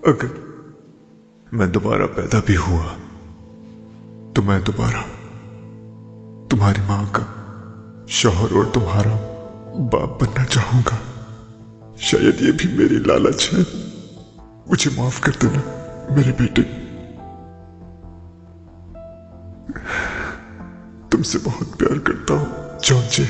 अगर मैं दोबारा पैदा भी हुआ तो मैं दोबारा तुम्हारी मां का शौहर और तुम्हारा बाप बनना चाहूंगा। शायद ये भी मेरी लालच है। मुझे माफ कर देना मेरे बेटे। तुमसे बहुत प्यार करता हूं जॉन जी।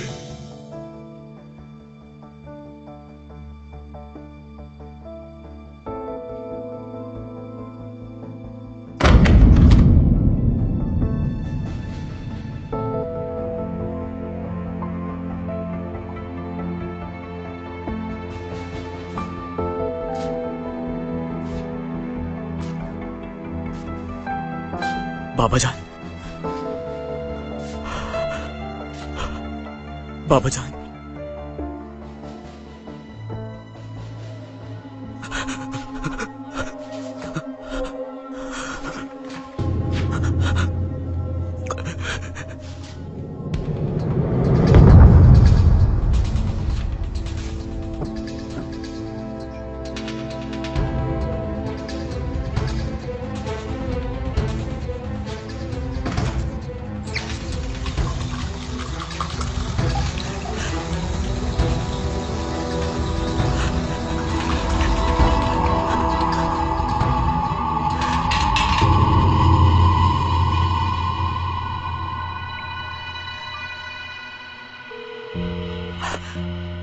बाबा जान, बाबा जान,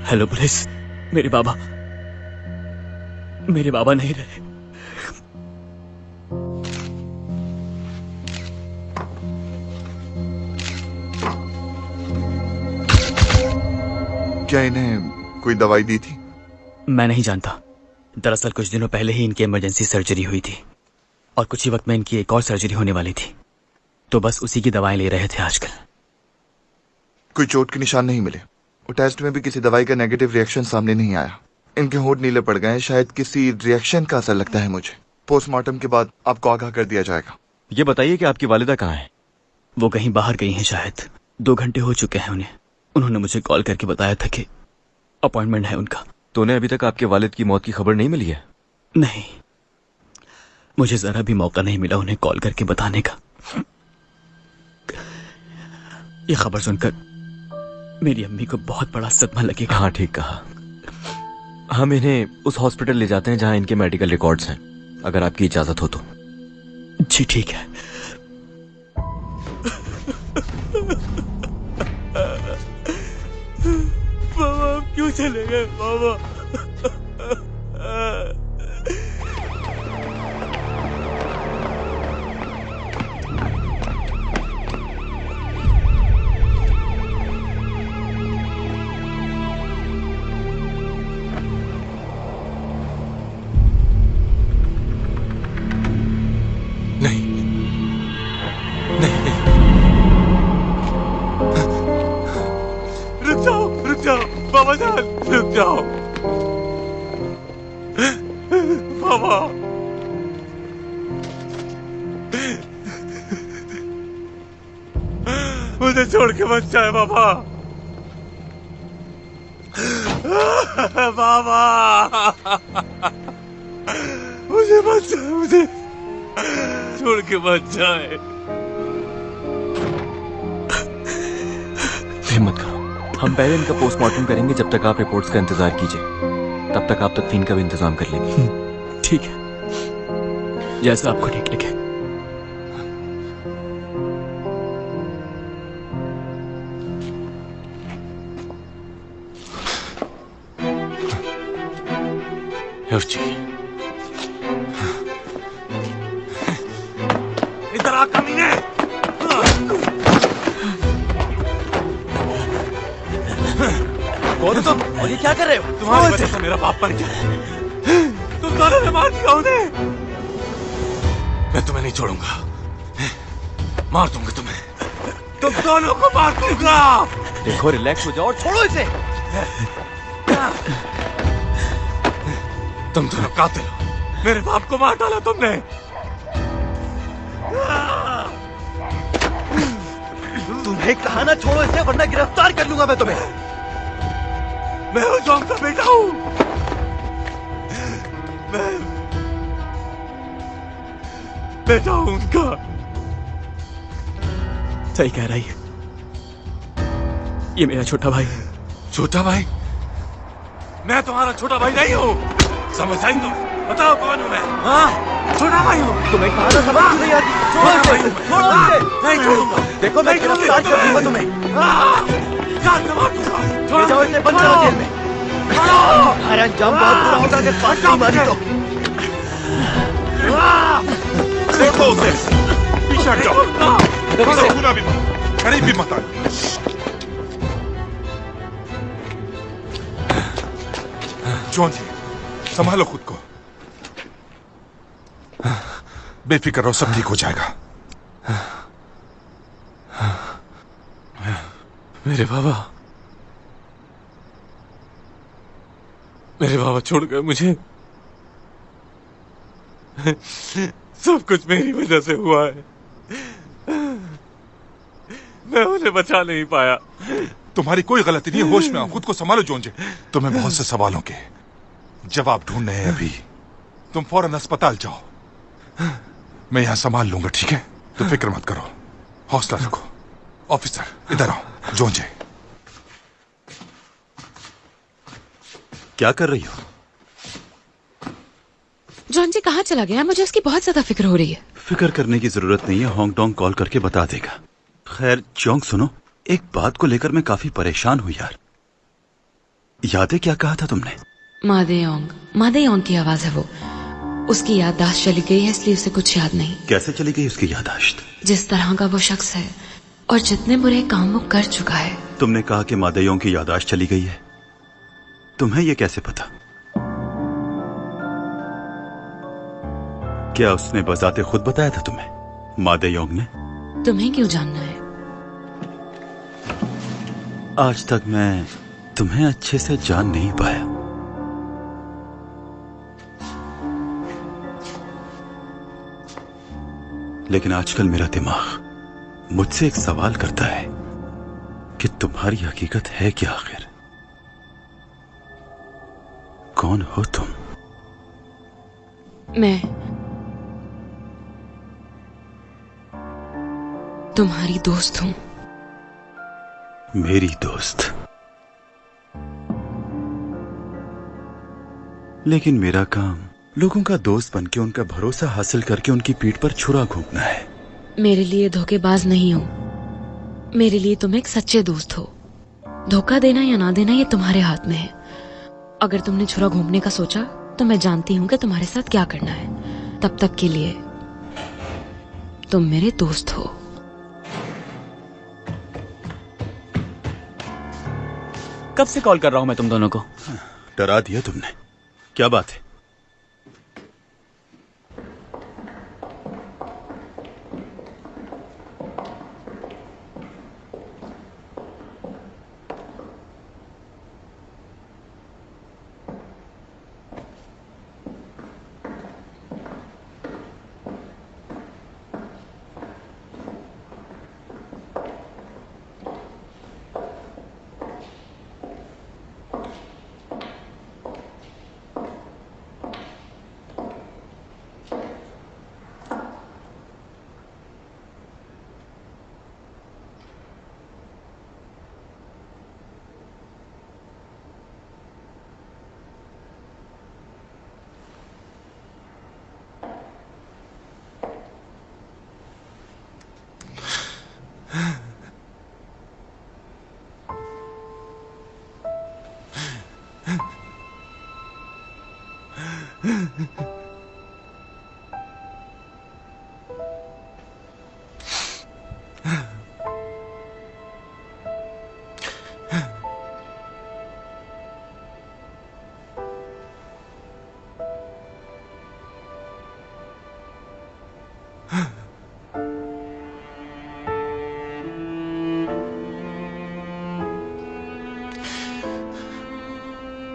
हेलो पुलिस। मेरे बाबा नहीं रहे। क्या इन्हें कोई दवाई दी थी? मैं नहीं जानता। दरअसल कुछ दिनों पहले ही इनकी इमरजेंसी सर्जरी हुई थी और कुछ ही वक्त में इनकी एक और सर्जरी होने वाली थी, तो बस उसी की दवाएं ले रहे थे आजकल। कोई चोट के निशान नहीं मिले और टेस्ट में भी किसी दवाई का नेगेटिव रिएक्शन सामने नहीं आया। इनके होंठ नीले पड़ गए हैं, शायद किसी रिएक्शन का असर लगता है मुझे। पोस्टमार्टम के बाद आपको आगाह कर दिया जाएगा। ये बताइए कि आपकी वालिदा कहाँ है? वो कहीं बाहर गई हैं, शायद 2 घंटे हो चुके हैं उन्हें। उन्होंने मुझे कॉल करके बताया था कि अपॉइंटमेंट है उनका। तो उन्हें अभी तक आपके वालिद की मौत की खबर नहीं मिली है? नहीं, मुझे जरा भी मौका नहीं मिला उन्हें कॉल करके बताने का। ये खबर सुनकर मेरी अम्मी को बहुत बड़ा सदमा लगेगा। हाँ, ठीक कहा। हम इन्हें उस हॉस्पिटल ले जाते हैं जहां इनके मेडिकल रिकॉर्ड्स हैं, अगर आपकी इजाजत हो तो। जी ठीक है। बाबा आप क्यों चले गए बाबा? बाबा जान रुक जाओ। बाबा मुझे छोड़ के मत जाए बाबा। बाबा मुझे मत जाए, मुझे छोड़ के मत जाए। हिम्मत करो, हम पहले इनका पोस्टमार्टम करेंगे। जब तक आप रिपोर्ट्स का इंतजार कीजिए, तब तक आप तदफीन का भी इंतजाम कर लेंगे। ठीक है, जैसा आपको ठीक लगे। इधर आ कमीने। कौन हो तुम और ये क्या कर रहे हो? तुम्हारी वजह से मेरा बाप बन गया। तुम दोनों ने मार दिया उन्हें। मैं तुम्हें नहीं छोड़ूंगा, मार दूंगा तुम्हें। तुम दोनों को मार दूंगा। देखो, रिलैक्स हो जाओ और छोड़ो इसे। तुम दोनों कातिल हो, मेरे बाप को मार डाला तुमने। तुम्हें कहा ना छोड़ो इसे, वरना गिरफ्तार कर लूंगा मैं तुम्हें। मैं जॉन का बेटा हूं। बेटा हूं उनका। सही कह रही है, ये मेरा छोटा भाई। छोटा भाई? मैं तुम्हारा छोटा भाई नहीं हूं, समझ आई तुम? बताओ कौन हूं मैं? हाँ, छोटा भाई हूं। तुम्हें कहा था समझ नहीं आती। छोटा भाई हूं। नहीं छोड़ूंगा। देखो मैं गिरफ्तार कर दूंगा तुम्हें। जान से मार दूंगा। ले जाओ इसे बंद करो जेल में। तुम्हारा अंजाम बहुत बुरा होगा अगर फांसी नहीं मारी तो। देखो उसे, पीछे हट जाओ, भूना भी मत, करीब भी मत आना। जॉन जी, संभालो खुद को, बेफिक्र रहो, सब ठीक हो जाएगा। मेरे बाबा छोड़ गए मुझे। सब कुछ मेरी वजह से हुआ है। मैं उन्हें बचा नहीं पाया। तुम्हारी कोई गलती नहीं है, होश में आओ, खुद को संभालो जॉन जी। तुम्हें बहुत से सवालों के जवाब ढूंढने हैं अभी। तुम फौरन अस्पताल जाओ, मैं यहां संभाल लूंगा, ठीक है? तो फिक्र मत करो, हौसला रखो। ऑफिसर इधर आओ। जॉन जी, क्या कर रही हो? जॉन जी कहाँ चला गया? मुझे उसकी बहुत ज्यादा फिक्र हो रही है। फिक्र करने की जरूरत नहीं है, होंगडोंग कॉल करके बता देगा। खैर जोंग सुनो, एक बात को लेकर मैं काफी परेशान हूं यार। याद है क्या कहा था तुमने? मादेयोंग की आवाज है वो। उसकी याददाश्त चली गई है, इसलिए उसे कुछ याद नहीं। कैसे चली गई उसकी याददाश्त? जिस तरह का वो शख्स है और जितने बुरे काम वो कर चुका है। तुमने कहा कि मादेयोंग की याददाश्त चली गई है, तुम्हें यह कैसे पता? क्या उसने बजाते खुद बताया था तुम्हें, मादेयोंग ने? तुम्हें क्यों जानना है? आज तक मैं तुम्हें अच्छे से जान नहीं पाया। लेकिन आजकल मेरा दिमाग मुझसे एक सवाल करता है कि तुम्हारी हकीकत है क्या आखिर? कौन हो तुम? मैं तुम्हारी दोस्त हूं। मेरी दोस्त? लेकिन मेरा काम लोगों का दोस्त बनके उनका भरोसा हासिल करके उनकी पीठ पर छुरा घोंपना है। मेरे लिए धोखेबाज नहीं हो, मेरे लिए तुम एक सच्चे दोस्त हो। धोखा देना या ना देना ये तुम्हारे हाथ में है। अगर तुमने छुरा घूमने का सोचा तो मैं जानती हूं कि तुम्हारे साथ क्या करना है। तब तक के लिए तुम मेरे दोस्त हो। कब से कॉल कर रहा हूं मैं तुम दोनों को? डरा दिया तुमने, क्या बात है?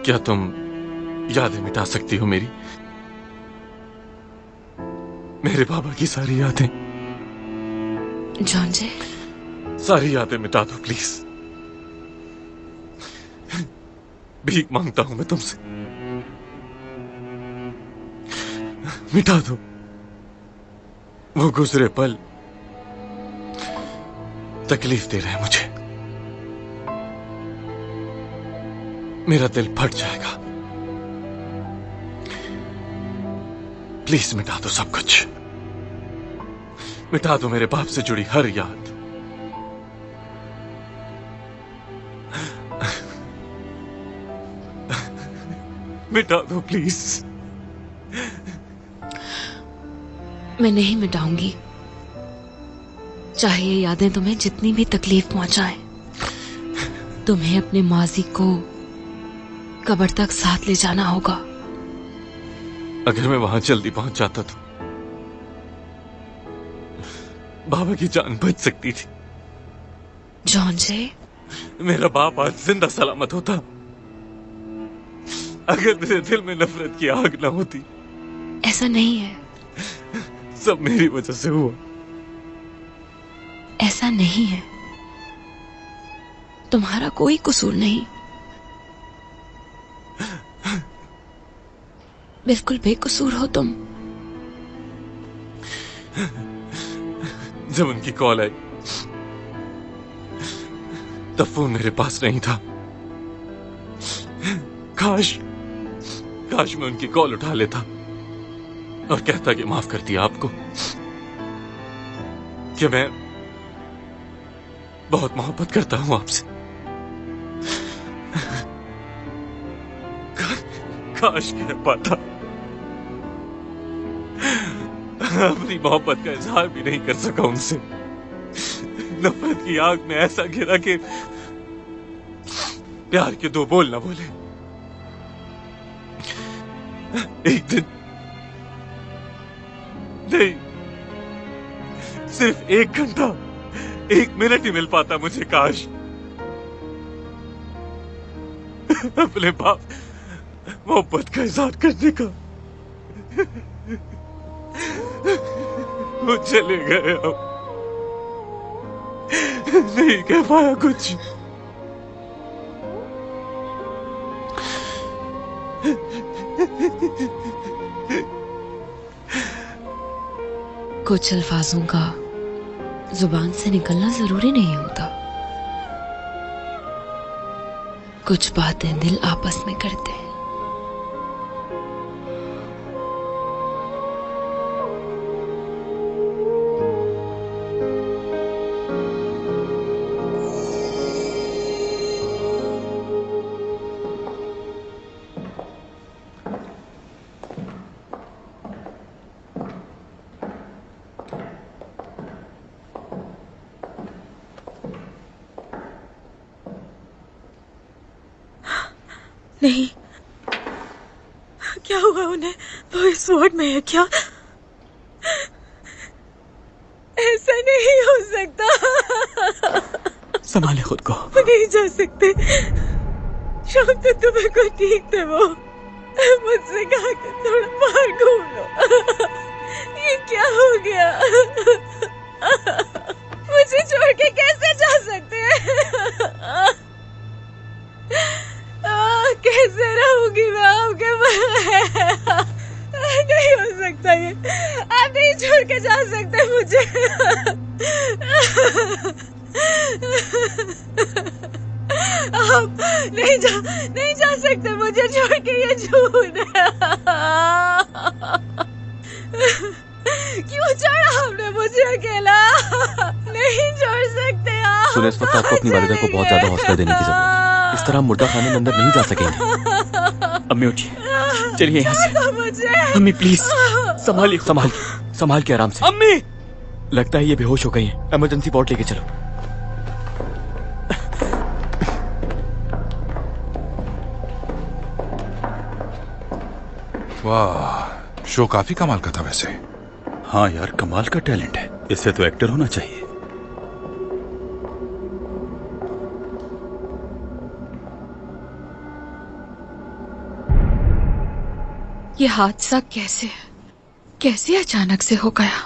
क्या तुम यादें मिटा सकती हो मेरी? मेरे बाबा की सारी यादें? जॉन जी, सारी यादें मिटा दो प्लीज। भीख मांगता हूं मैं तुमसे, मिटा दो। वो गुजरे पल तकलीफ दे रहे हैं मुझे। मेरा दिल फट जाएगा। प्लीज मिटा दो सब कुछ। मिटा दो मेरे बाप से जुड़ी हर याद। मिटा दो प्लीज। मैं नहीं मिटाऊंगी, चाहे ये यादें तुम्हें जितनी भी तकलीफ पहुंचाएं। तुम्हें अपने माजी को कब्र तक साथ ले जाना होगा। अगर मैं वहां जल्दी पहुंच जाता तो बाबा की जान बच सकती थी। जॉन जे, मेरा बाप आज जिंदा सलामत होता। अगर मेरे दिल में नफरत की आग ना होती। ऐसा नहीं है, सब मेरी वजह से हुआ। ऐसा नहीं है, तुम्हारा कोई कसूर नहीं। बिल्कुल बेकसूर हो तुम। जब उनकी कॉल आई तब फोन मेरे पास नहीं था। काश मैं उनकी कॉल उठा लेता और कहता कि माफ कर दिया आपको, कि मैं बहुत मोहब्बत करता हूं आपसे। काश कह पाता। अपनी मोहब्बत का इजहार भी नहीं कर सका उनसे। नफरत की आग में ऐसा गिरा कि प्यार के दो बोल ना बोले। एक दिन नहीं, सिर्फ 1 घंटा 1 मिनट ही मिल पाता मुझे। काश अपने बाप मोहब्बत का इजहार करने का। वो चले गए, अब नहीं कह पाया कुछ। कुछ अल्फाजों का जुबान से निकलना जरूरी नहीं होता। कुछ बातें दिल आपस में करते हैं। नहीं, क्या हुआ उन्हें? वो इस वार्ड में है क्या? ऐसा नहीं हो सकता। संभाले खुद को। वो नहीं जा सकते। शाम तक तुम्हें को ठीक थे वो। मुझसे कहा कि थोड़ा बाहर घूम लो। ये क्या हो गया? मुझे छोड़ के कैसे जा सकते हैं? कैसे रहूंगी मैं आपके बगैर? नहीं हो सकता ये। आप नहीं छोड़ के जा सकते मुझे। आप नहीं जा सकते मुझे छोड़ के। ये झूठ है। क्यों छोड़ा आपने मुझे अकेला? नहीं छोड़ सकते आप। सुने, इस वक्त आपको अपनी वालिदा को बहुत ज्यादा हौसला देने की जरूरत है। इस तरह मुर्दा खाने में अंदर नहीं जा सकेंगे। अम्मी उठिए, चलिए यहाँ से। मुझे अम्मी प्लीज संभालिए, संभाल के आराम से। अम्मी, लगता है ये बेहोश हो गई हैं। इमरजेंसी वार्ड लेके चलो। वाह, शो काफी कमाल का था वैसे। हाँ यार, कमाल का टैलेंट है। इससे तो एक्टर होना चाहिए। ये हादसा कैसे अचानक से हो गया?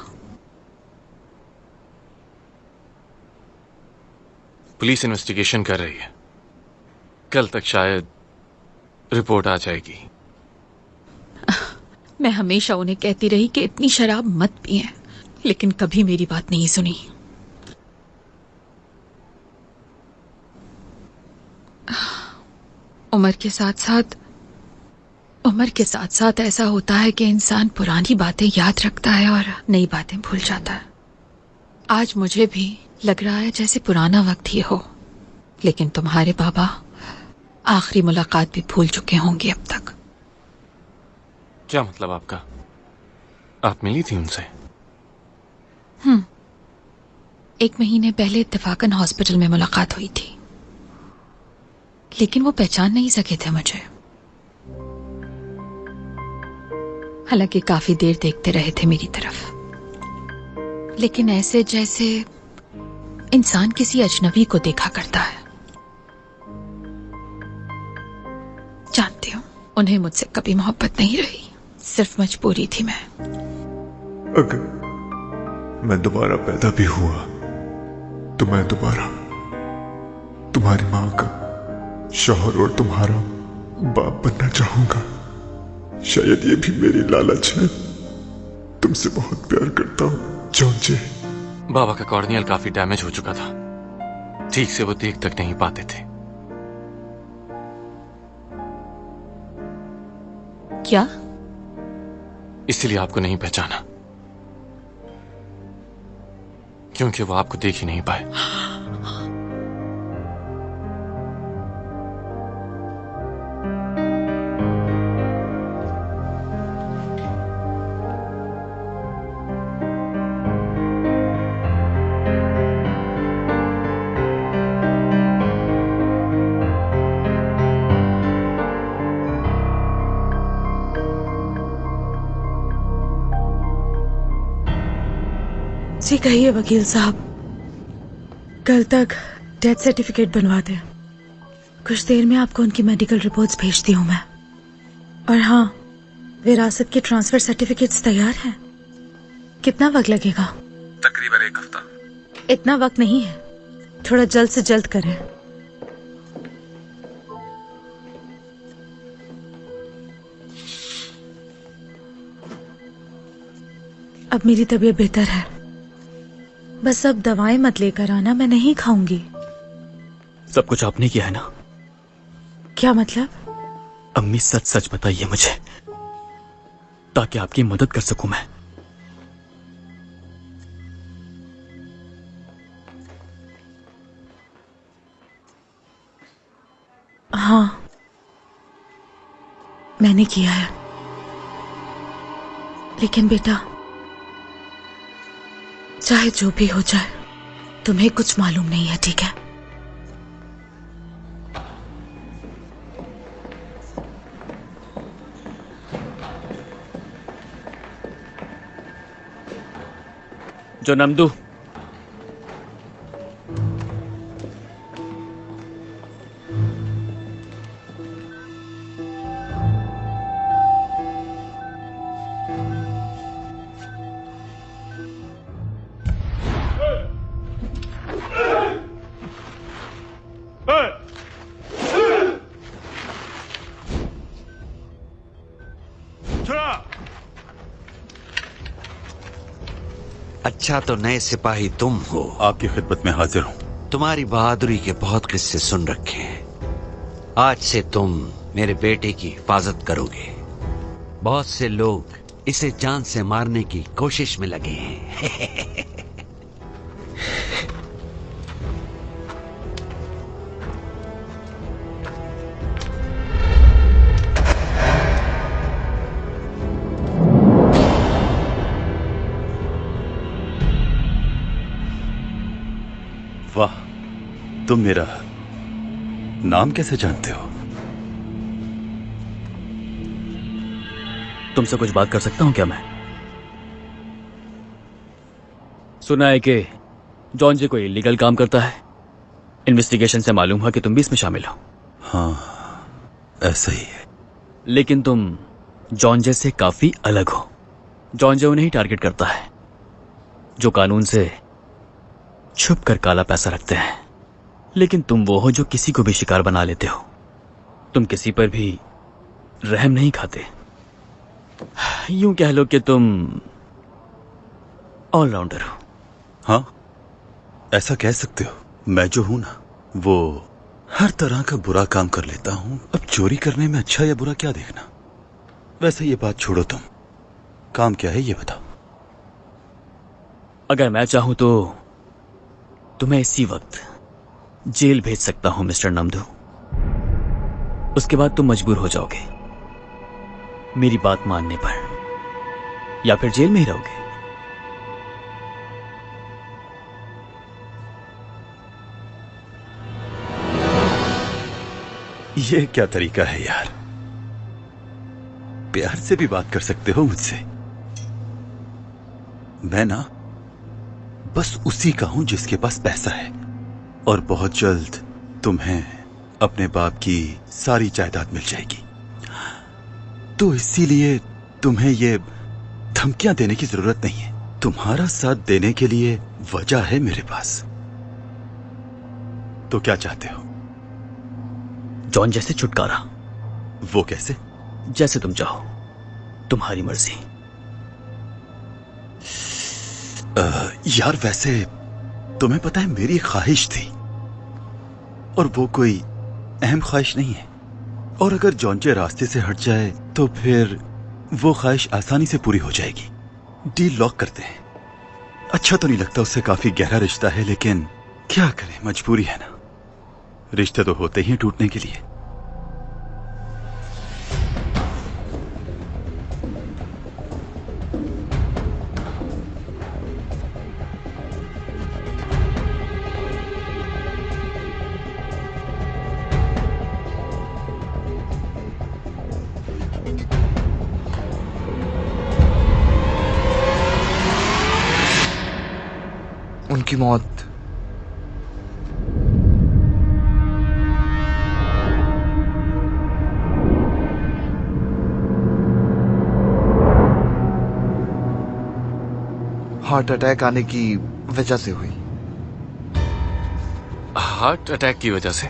पुलिस इन्वेस्टिगेशन कर रही है। कल तक शायद रिपोर्ट आ जाएगी। मैं हमेशा उन्हें कहती रही कि इतनी शराब मत पिएं, लेकिन कभी मेरी बात नहीं सुनी। उम्र के साथ साथ ऐसा होता है कि इंसान पुरानी बातें याद रखता है और नई बातें भूल जाता है। आज मुझे भी लग रहा है जैसे पुराना वक्त ही हो, लेकिन तुम्हारे बाबा आखिरी मुलाकात भी भूल चुके होंगे अब तक। क्या मतलब आपका? आप मिली थी उनसे? 1 महीने पहले इत्तेफाकन हॉस्पिटल में मुलाकात हुई थी, लेकिन वो पहचान नहीं सके थे मुझे। हालांकि काफी देर देखते रहे थे मेरी तरफ, लेकिन ऐसे जैसे इंसान किसी अजनबी को देखा करता है। जानती हूँ उन्हें मुझसे कभी मोहब्बत नहीं रही, सिर्फ मजबूरी थी मैं। अगर मैं दोबारा पैदा भी हुआ तो मैं दोबारा तुम्हारी माँ का शौहर और तुम्हारा बाप बनना चाहूंगा। शायद ये भी मेरी लालच है। तुमसे बहुत प्यार करता हूँ जॉन्जे। बाबा का कॉर्नियल काफी डैमेज हो चुका था, ठीक से वो देख तक नहीं पाते थे। क्या? इसलिए आपको नहीं पहचाना, क्योंकि वो आपको देख ही नहीं पाए। जी कहिए वकील साहब, कल तक डेथ सर्टिफिकेट बनवा दें। कुछ देर में आपको उनकी मेडिकल रिपोर्ट्स भेजती हूँ मैं। और हाँ, विरासत के ट्रांसफर सर्टिफिकेट्स तैयार हैं। कितना वक्त लगेगा? तकरीबन 1 हफ्ता। इतना वक्त नहीं है, थोड़ा जल्द से जल्द करें। अब मेरी तबीयत बेहतर है, बस अब दवाएं मत लेकर आना, मैं नहीं खाऊंगी। सब कुछ आपने किया है ना? क्या मतलब? अम्मी सच सच बताइए मुझे, ताकि आपकी मदद कर सकूं मैं। हाँ, मैंने किया है। लेकिन बेटा, चाहे जो भी हो जाए, तुम्हें कुछ मालूम नहीं है, ठीक है? जो नमदू, अच्छा तो नए सिपाही तुम हो। आपकी खिदमत में हाजिर हूँ। तुम्हारी बहादुरी के बहुत किस्से सुन रखे हैं। आज से तुम मेरे बेटे की हिफाजत करोगे। बहुत से लोग इसे जान से मारने की कोशिश में लगे हैं। वाह, तुम मेरा नाम कैसे जानते हो? तुमसे कुछ बात कर सकता हूं क्या मैं? सुना है कि जॉन जे कोई इलीगल काम करता है। इन्वेस्टिगेशन से मालूम हुआ कि तुम भी इसमें शामिल हो। हाँ, ऐसा ही है। लेकिन तुम जॉन जे से काफी अलग हो। जॉन जे उन्हें ही टारगेट करता है जो कानून से छुप कर काला पैसा रखते हैं, लेकिन तुम वो हो जो किसी को भी शिकार बना लेते हो। तुम किसी पर भी रहम नहीं खाते। यूं कह लो कि तुम ऑलराउंडर हूं। हाँ, ऐसा कह सकते हो। मैं जो हूं ना, वो हर तरह का बुरा काम कर लेता हूं। अब चोरी करने में अच्छा या बुरा क्या देखना। वैसे ये बात छोड़ो, तुम काम क्या है ये बताओ। अगर मैं चाहूं तो तुम्हें इसी वक्त जेल भेज सकता हूं मिस्टर नमदू। उसके बाद तुम मजबूर हो जाओगे मेरी बात मानने पर, या फिर जेल में ही रहोगे। ये क्या तरीका है यार? प्यार से भी बात कर सकते हो मुझसे। मैं ना बस उसी का हूं जिसके पास पैसा है, और बहुत जल्द तुम्हें अपने बाप की सारी जायदाद मिल जाएगी। तो इसीलिए तुम्हें ये धमकियां देने की जरूरत नहीं है। तुम्हारा साथ देने के लिए वजह है मेरे पास। तो क्या चाहते हो? जॉन जैसे छुटकारा। वो कैसे? जैसे तुम चाहो, तुम्हारी मर्जी। यार वैसे तुम्हें पता है मेरी ख्वाहिश थी, और वो कोई अहम ख्वाहिश नहीं है। और अगर जॉन्जे रास्ते से हट जाए तो फिर वो ख्वाहिश आसानी से पूरी हो जाएगी। डील लॉक करते हैं। अच्छा तो नहीं लगता, उससे काफी गहरा रिश्ता है, लेकिन क्या करें, मजबूरी है ना। रिश्ते तो होते ही हैं टूटने के लिए। उनकी मौत हार्ट अटैक आने की वजह से हुई। हार्ट अटैक की वजह से?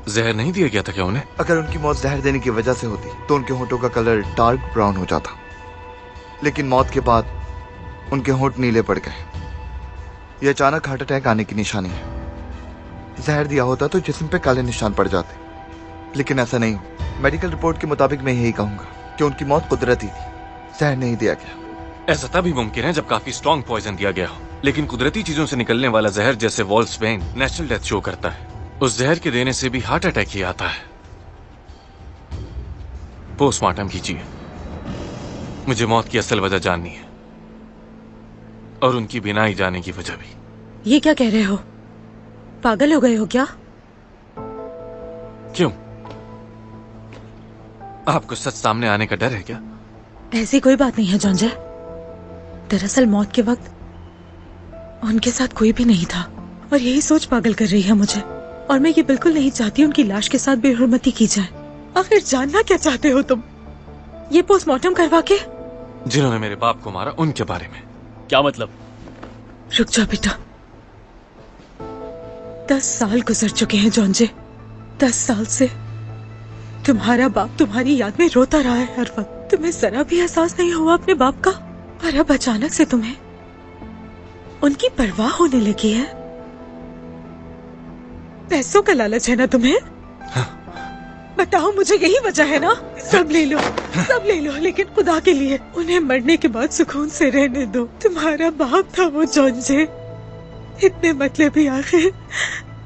जहर नहीं दिया गया था क्या उन्हें? अगर उनकी मौत जहर देने की वजह से होती तो उनके होंठों का कलर डार्क ब्राउन हो जाता, लेकिन मौत के बाद उनके होंठ नीले पड़ गए। यह अचानक हार्ट अटैक आने की निशानी है। जहर दिया होता तो जिस्म पे काले निशान पड़ जाते, लेकिन ऐसा नहीं। मेडिकल रिपोर्ट के मुताबिक मैं यही कहूंगा कि उनकी मौत कुदरती थी, जहर नहीं दिया गया। ऐसा तभी मुमकिन है जब काफी स्ट्रॉन्ग पॉइजन दिया गया हो, लेकिन कुदरती चीजों से निकलने वाला जहर जैसे वॉल्सबेन नेचुरल डेथ शो करता है। उस जहर के देने से भी हार्ट अटैक ही आता है। पोस्टमार्टम कीजिए, मुझे मौत की असल वजह जाननी है, और उनकी बिना ही जाने की वजह भी। ये क्या कह रहे हो? पागल हो गए हो क्या? क्यों? आपको सच सामने आने का डर है क्या? ऐसी कोई बात नहीं है जॉन्जे। दरअसल मौत के वक्त उनके साथ कोई भी नहीं था, और यही सोच पागल कर रही है मुझे। और मैं ये बिल्कुल नहीं चाहती उनकी लाश के साथ बेहुरमती की जाए। आखिर जानना क्या चाहते हो तुम? ये पोस्टमार्टम करवा के? जिन्होंने मेरे बाप को मारा उनके बारे में। क्या मतलब? रुक जा बेटा। 10 साल गुजर चुके हैं जॉन्जे। 10 साल से तुम्हारा बाप तुम्हारी याद में रोता रहा है हर वक्त। तुम्हें जरा भी एहसास नहीं हुआ अपने बाप का, और अब अचानक से तुम्हें उनकी परवाह होने लगी है। पैसों का लालच है ना तुम्हें? बताओ मुझे, यही वजह है ना? सब ले लो, सब ले लो, लेकिन खुदा के लिए उन्हें मरने के बाद सुकून से रहने दो। तुम्हारा बाप था वो जॉन्जे। इतने मतलबी आखिर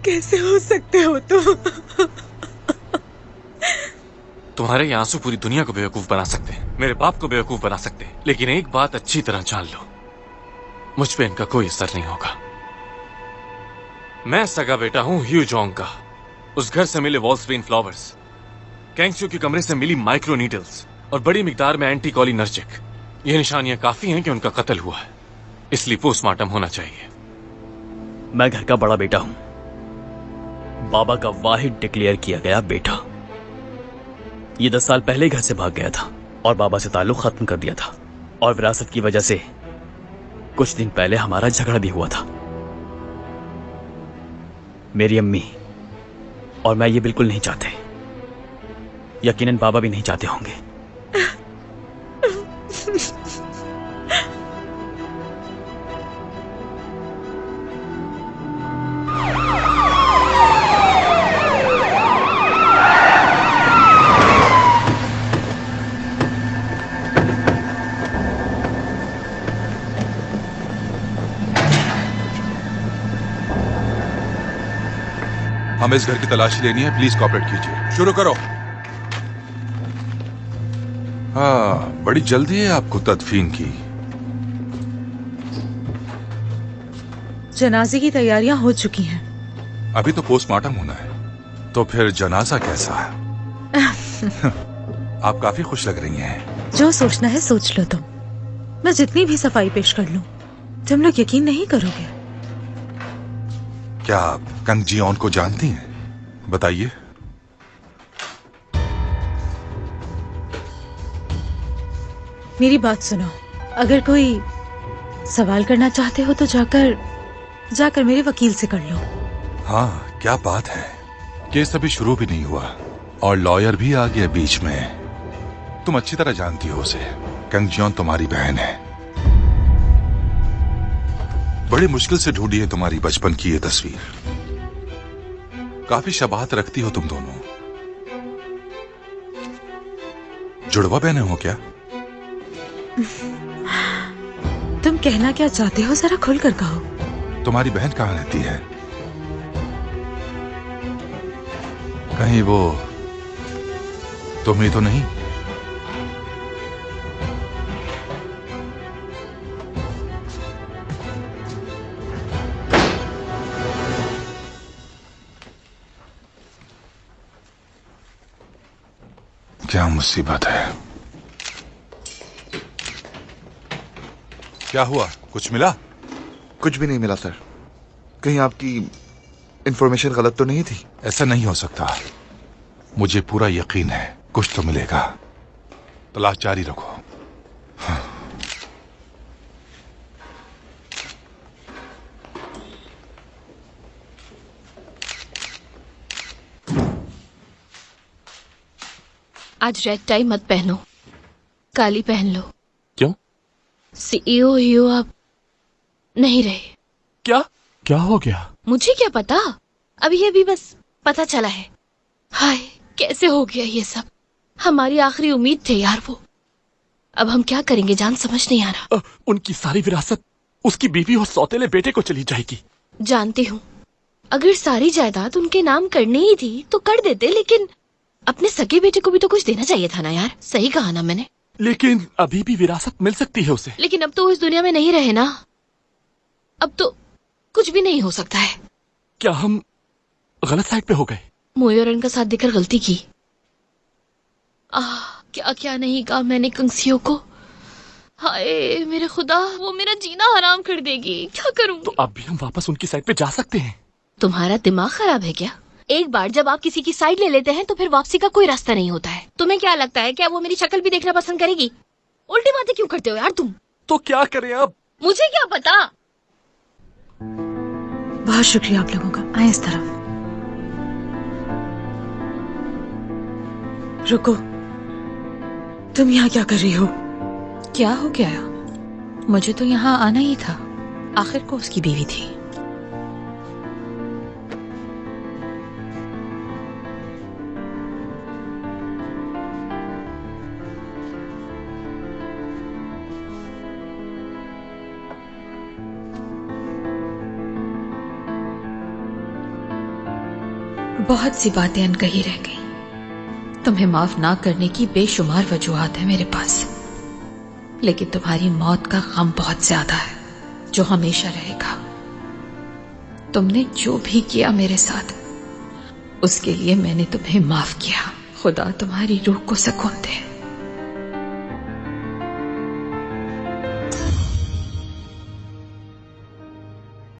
कैसे हो सकते हो तुम? तुम्हारे ये आंसू पूरी दुनिया को बेवकूफ बना सकते हैं, मेरे बाप को बेवकूफ बना सकते हैं, लेकिन एक बात अच्छी तरह जान लो, मुझ पे इनका कोई असर नहीं होगा। मैं सगा बेटा हूं ह्यू जोंग का। उस घर से मिले वॉल्सबेन फ्लावर्स, कैंगशू के कमरे से मिली माइक्रो नीडल्स, और बड़ी मिकदार में एंटी कॉलिनर्जिक, ये निशानियां काफी हैं कि उनका कत्ल हुआ है। इसलिए पोस्टमार्टम होना चाहिए। मैं घर का बड़ा बेटा हूं, बाबा का वाहिद डिक्लेयर किया गया बेटा। ये 10 साल पहले घर से भाग गया था और बाबा से ताल्लुक खत्म कर दिया था, और विरासत की वजह से कुछ दिन पहले हमारा झगड़ा भी हुआ था। मेरी अम्मी और मैं ये बिल्कुल नहीं चाहते, यकीनन बाबा भी नहीं चाहते होंगे। हमें इस घर की तलाशी लेनी है, प्लीज कोऑपरेट कीजिए। शुरू करो। हाँ, बड़ी जल्दी है आपको तदफीन की। जनाजे की तैयारियां हो चुकी हैं। अभी तो पोस्टमार्टम होना है, तो फिर जनाजा कैसा है? आप काफी खुश लग रही हैं। जो सोचना है सोच लो तुम। मैं जितनी भी सफाई पेश कर लूं, तुम लोग यकीन नहीं करोगे। क्या आप कंग जियोन को जानती हैं? बताइए। मेरी बात सुनो, अगर कोई सवाल करना चाहते हो तो जाकर मेरे वकील से कर लो। हाँ, क्या बात है। केस अभी शुरू भी नहीं हुआ और लॉयर भी आ गया बीच में। तुम अच्छी तरह जानती हो उसे। कंग जियोन तुम्हारी बहन है। बड़ी मुश्किल से ढूंढी है तुम्हारी बचपन की ये तस्वीर। काफी शबाहत रखती हो तुम दोनों। जुड़वा बहनें हो क्या? तुम कहना क्या चाहते हो, जरा खुल कर कहो। तुम्हारी बहन कहाँ रहती है? कहीं वो तुम ही तो नहीं? क्या मुसीबत है। क्या हुआ, कुछ मिला? कुछ भी नहीं मिला सर। कहीं आपकी इंफॉर्मेशन गलत तो नहीं थी? ऐसा नहीं हो सकता। मुझे पूरा यकीन है कुछ तो मिलेगा। तलाश जारी रखो। हाँ। आज रेड टाई मत पहनो, काली पहन लो। क्यों? सीईओ हीओ आप नहीं रहे। क्या हो गया? मुझे क्या पता, अभी बस पता चला है। हाय, कैसे हो गया ये सब। हमारी आखिरी उम्मीद थे यार वो। अब हम क्या करेंगे, जान समझ नहीं आ रहा। उनकी सारी विरासत उसकी बीवी और सौतेले बेटे को चली जाएगी। जानती हूँ, अगर सारी जायदाद उनके नाम करनी ही थी तो कर देते, लेकिन अपने सगे बेटे को भी तो कुछ देना चाहिए था ना यार। सही कहा ना मैंने? लेकिन अभी भी विरासत मिल सकती है उसे। लेकिन अब तो वो इस दुनिया में नहीं रहे ना। अब तो कुछ भी नहीं हो सकता है। क्या हम गलत साइड पे हो गए? मोयोरन का साथ देकर गलती की। क्या क्या नहीं कहा मैंने कंसियों को। हाय मेरे खुदा, वो मेरा जीना हराम कर देगी। क्या करूं? तो अब भी हम वापस उनकी साइड पे जा सकते हैं। तुम्हारा दिमाग खराब है क्या? एक बार जब आप किसी की साइड ले लेते हैं तो फिर वापसी का कोई रास्ता नहीं होता है। तुम्हें क्या लगता है, क्या वो मेरी शक्ल भी देखना पसंद करेगी? उल्टी बातें क्यों करते हो यार तुम? तो क्या करें अब? मुझे क्या पता। बहुत शुक्रिया आप लोगों का। आए इस तरफ। रुको, तुम यहाँ क्या कर रही हो? क्या हो गया? मुझे तो यहाँ आना ही था। आखिर को उसकी बीवी थी। बहुत सी बातें अनकही रह गई। तुम्हें माफ ना करने की बेशुमार वजूहात है मेरे पास, लेकिन तुम्हारी मौत का गम बहुत ज्यादा है जो हमेशा रहेगा। तुमने जो भी किया मेरे साथ, उसके लिए मैंने तुम्हें माफ किया। खुदा तुम्हारी रूह को सुकून दे।